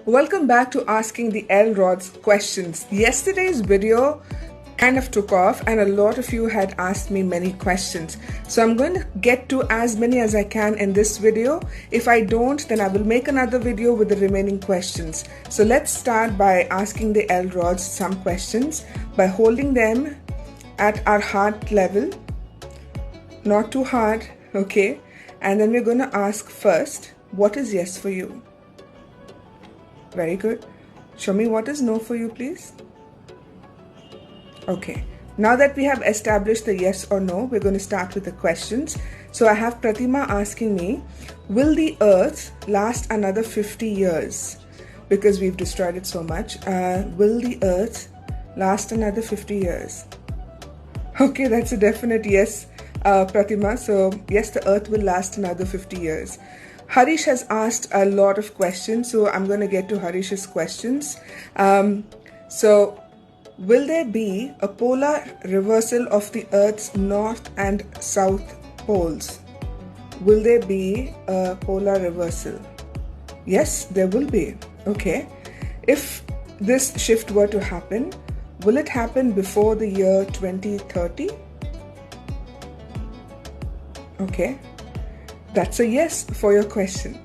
Welcome back to Asking the L-Rods questions. Yesterday's video kind of took off and a lot of you had asked me many questions. So I'm going to get to as many as I can in this video. If I don't, then I will make another video with the remaining questions. So let's start by asking the L-Rods some questions by holding them at our heart level. Not too hard, okay? And then we're going to ask first, what is yes for you? Very good. Show me what is no for you, please. Okay. Now that we have established the yes or no, we're going to start with the questions. So I have Pratima asking me, will the earth last another 50 years? Because we've destroyed it so much. Will the earth last another 50 years? Okay, that's a definite yes, Pratima. So yes, the earth will last another 50 years. Harish has asked a lot of questions, so I'm going to get to Harish's questions. So, will there be a polar reversal of the Earth's north and south poles? Will there be a polar reversal? Yes, there will be. Okay. If this shift were to happen, will it happen before the year 2030? Okay. That's a yes for your question.